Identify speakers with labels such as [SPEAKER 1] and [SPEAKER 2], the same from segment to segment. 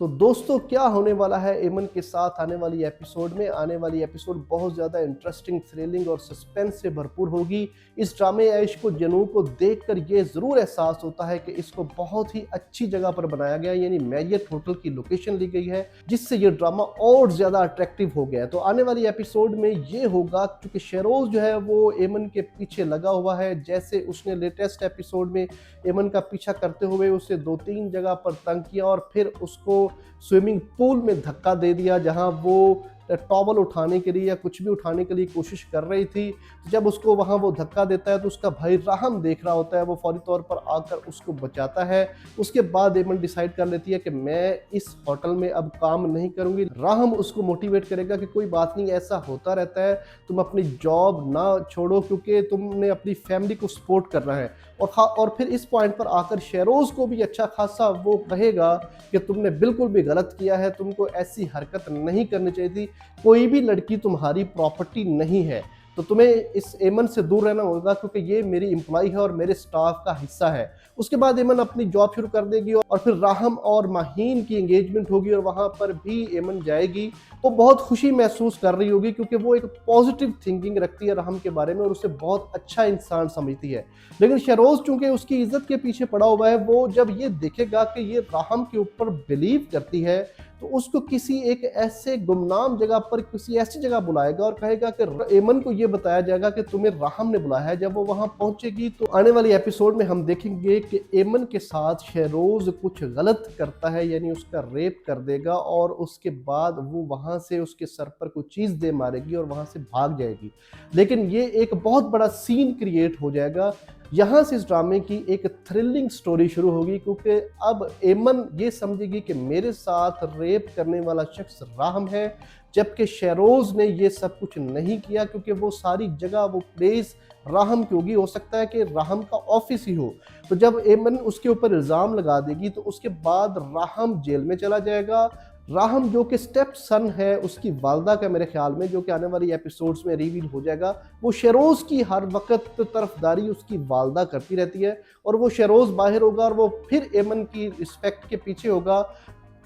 [SPEAKER 1] तो दोस्तों क्या होने वाला है एमन के साथ आने वाली एपिसोड में। आने वाली एपिसोड बहुत ज़्यादा इंटरेस्टिंग, थ्रिलिंग और सस्पेंस से भरपूर होगी। इस ड्रामे या इश्क को जनू को देखकर ये ज़रूर एहसास होता है कि इसको बहुत ही अच्छी जगह पर बनाया गया है, यानी मैरियट होटल की लोकेशन ली गई है, जिससे ये ड्रामा और ज़्यादा अट्रैक्टिव हो गया है। तो आने वाली एपिसोड में ये होगा क्योंकि शेरोज़ जो है वो एमन के पीछे लगा हुआ है। जैसे उसने लेटेस्ट एपिसोड में एमन का पीछा करते हुए उसे 2-3 जगह पर तंग किया और फिर उसको स्विमिंग पूल में धक्का दे दिया, जहां वो टॉवल उठाने के लिए या कुछ भी उठाने के लिए कोशिश कर रही थी। जब उसको वहां वो धक्का देता है तो उसका भाई राहम देख रहा होता है, वो फौरी तौर पर आकर उसको बचाता है। उसके बाद एमन डिसाइड कर लेती है कि मैं इस होटल में अब काम नहीं करूंगी। राहम उसको मोटिवेट करेगा कि कोई बात नहीं, ऐसा होता रहता है, तुम अपनी जॉब ना छोड़ो क्योंकि तुमने अपनी फैमिली को सपोर्ट करना है। और फिर इस पॉइंट पर आकर शेरोज़ को भी अच्छा खासा वो कहेगा कि तुमने बिल्कुल भी गलत किया है, तुमको ऐसी हरकत नहीं करनी चाहिए थी, कोई भी लड़की तुम्हारी प्रॉपर्टी नहीं है, तो तुम्हें इस एमन से दूर रहना होगा क्योंकि ये मेरी एम्प्लॉय है और मेरे स्टाफ का हिस्सा है। उसके बाद एमन अपनी जॉब शुरू कर देगी और फिर राहम और माहीन की एंगेजमेंट होगी और वहां पर भी एमन जाएगी। वो बहुत खुशी महसूस कर रही होगी क्योंकि वो एक पॉजिटिव थिंकिंग रखती है राहम के बारे में और उसे बहुत अच्छा इंसान समझती है। लेकिन शेरोज़ चूंकि उसकी इज्जत के पीछे पड़ा हुआ है, वो जब ये देखेगा कि ये राहम के ऊपर बिलीव करती है तो उसको किसी एक ऐसे गुमनाम जगह पर किसी ऐसी जगह बुलाएगा और कहेगा कि एमन को ये बताया जाएगा कि तुम्हें राहम ने बुलाया है। जब वो वहां पहुंचेगी तो आने वाली एपिसोड में हम देखेंगे कि एमन के साथ शेरोज़ कुछ गलत करता है, यानी उसका रेप कर देगा और उसके बाद वो वहां से उसके सर पर कुछ चीज दे मारेगी और वहां से भाग जाएगी। लेकिन ये एक बहुत बड़ा सीन क्रिएट हो जाएगा। यहाँ से इस ड्रामे की एक थ्रिलिंग स्टोरी शुरू होगी क्योंकि अब एमन ये समझेगी कि मेरे साथ रेप करने वाला शख्स राहम है, जबकि शेरोज़ ने ये सब कुछ नहीं किया क्योंकि वो सारी जगह वो प्लेस राहम की होगी। हो सकता है कि राहम का ऑफिस ही हो। तो जब एमन उसके ऊपर इल्ज़ाम लगा देगी तो उसके बाद राहम जेल में चला जाएगा। राहम जो कि स्टेप सन है उसकी वालदा का, मेरे ख्याल में, जो कि आने वाली एपिसोड्स में रिवील हो जाएगा, वो शेरोज़ की हर वक्त तरफदारी उसकी वालदा करती रहती है और वो शेरोज़ बाहर होगा और वो फिर एमन की रिस्पेक्ट के पीछे होगा।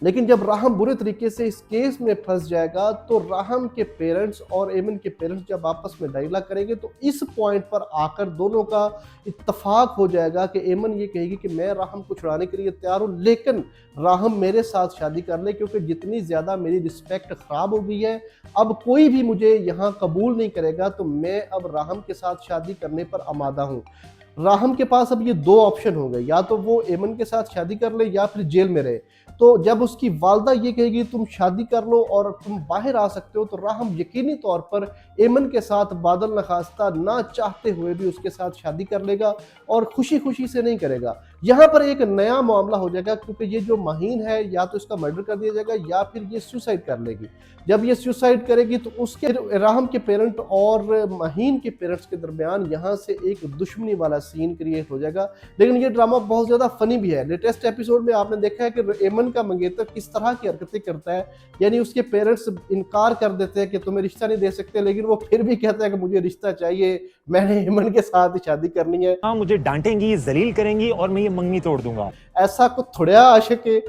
[SPEAKER 1] लेकिन जब राहम बुरे तरीके से इस केस में फंस जाएगा तो राहम के पेरेंट्स और एमन के पेरेंट्स जब आपस में डायलॉग करेंगे तो इस पॉइंट पर आकर दोनों का इत्तेफाक हो जाएगा कि एमन ये कहेगी कि मैं राहम को छुड़ाने के लिए तैयार हूँ, लेकिन राहम मेरे साथ शादी कर ले क्योंकि जितनी ज़्यादा मेरी रिस्पेक्ट ख़राब हो गई है, अब कोई भी मुझे यहाँ कबूल नहीं करेगा, तो मैं अब राहम के साथ शादी करने पर आमादा हूँ। राहम के पास अब ये दो ऑप्शन हो गए, या तो वो एमन के साथ शादी कर ले या फिर जेल में रहे। तो जब उसकी वालदा ये कहेगी तुम शादी कर लो और तुम बाहर आ सकते हो, तो राहम यकीनी तौर पर एमन के साथ बादल नखास्ता ना चाहते हुए भी उसके साथ शादी कर लेगा और खुशी खुशी से नहीं करेगा। यहाँ पर एक नया मामला हो जाएगा क्योंकि ये जो माहीन है या तो इसका मर्डर कर दिया जाएगा या फिर ये सुसाइड कर लेगी। जब ये सुसाइड करेगी तो उसके राहम के पेरेंट और माहीन के पेरेंट्स के दरमियान यहाँ से एक दुश्मनी वाला सीन क्रिएट हो जाएगा। लेकिन ये ड्रामा बहुत ज्यादा फनी भी है। लेटेस्ट एपिसोड में आपने देखा है कि एमन का मंगेतर किस तरह की हरकतें करता है, यानी उसके पेरेंट्स इनकार कर देते हैं कि तुम्हें रिश्ता नहीं दे सकते, लेकिन वो फिर भी कहता है कि मुझे रिश्ता चाहिए, मैंने एमन के साथ ही शादी करनी है।
[SPEAKER 2] हाँ, मुझे डांटेंगी, जलील करेंगी और मैं ये मंगनी तोड़ दूंगा।
[SPEAKER 1] ऐसा कुछ थोड़ा आशिक है,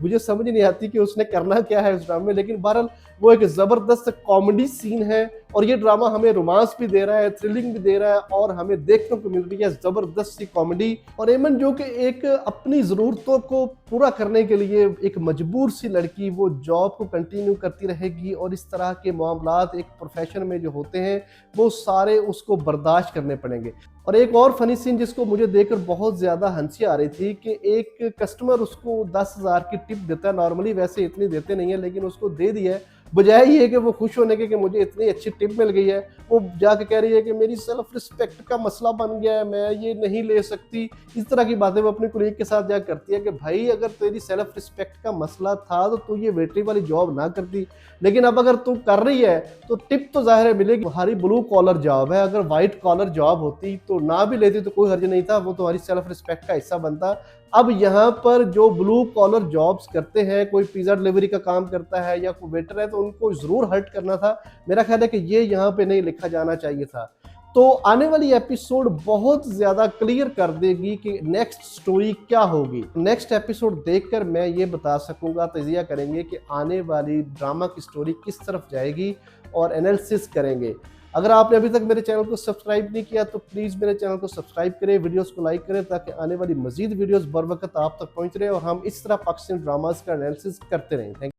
[SPEAKER 1] मुझे समझ नहीं आती कि उसने करना क्या है उस ड्रामे में। लेकिन बहरहाल वो एक जबरदस्त कॉमेडी सीन है और ये ड्रामा हमें रोमांस भी दे रहा है, थ्रिलिंग भी दे रहा है और हमें देखने को मिल रही है जबरदस्त सी कॉमेडी। और एमन जो कि एक अपनी ज़रूरतों को पूरा करने के लिए एक मजबूर सी लड़की, वो जॉब को कंटिन्यू करती रहेगी और इस तरह के मामलात एक प्रोफेशन में जो होते हैं वो सारे उसको बर्दाश्त करने पड़ेंगे। और एक और फनी सीन जिसको मुझे देखकर बहुत ज़्यादा हंसी आ रही थी कि एक कस्टमर उसको 10,000 की टिप देता है, नॉर्मली वैसे इतनी देते नहीं है लेकिन उसको दे दी है। बजाय ये कि वो खुश होने के कि मुझे इतनी अच्छी टिप मिल गई है, वो जाके कह रही है कि मेरी सेल्फ रिस्पेक्ट का मसला बन गया है, मैं ये नहीं ले सकती। इस तरह की बातें वो अपने कुलीग के साथ जाकर करती है कि भाई अगर तेरी सेल्फ रिस्पेक्ट का मसला था तो तू ये वेटरी वाली जॉब ना करती, लेकिन अब अगर तू कर रही है तो टिप तो जाहिर है मिलेगी। तुम्हारी ब्लू कॉलर जॉब है, अगर व्हाइट कॉलर जॉब होती तो ना भी लेती तो कोई हर्ज नहीं था, वो तुम्हारी सेल्फ रिस्पेक्ट का हिस्सा बनता। अब यहाँ पर जो ब्लू कॉलर जॉब्स करते हैं, कोई पिज़्ज़ा डिलीवरी का काम करता है या कोई वेटर है, तो उनको ज़रूर हर्ट करना था। मेरा ख्याल है कि ये यहाँ पे नहीं लिखा जाना चाहिए था। तो आने वाली एपिसोड बहुत ज़्यादा क्लियर कर देगी कि नेक्स्ट स्टोरी क्या होगी। नेक्स्ट एपिसोड देखकर मैं ये बता सकूंगा, तजिया करेंगे कि आने वाली ड्रामा की स्टोरी किस तरफ जाएगी और एनालिसिस करेंगे। अगर आपने अभी तक मेरे चैनल को सब्सक्राइब नहीं किया तो प्लीज़ मेरे चैनल को सब्सक्राइब करें, वीडियोस को लाइक करें ताकि आने वाली मजीद वीडियोस बर वक्त आप तक पहुंच रहे और हम इस तरह पाकिस्तानी ड्रामास का एनालिसिस करते रहें। थैंक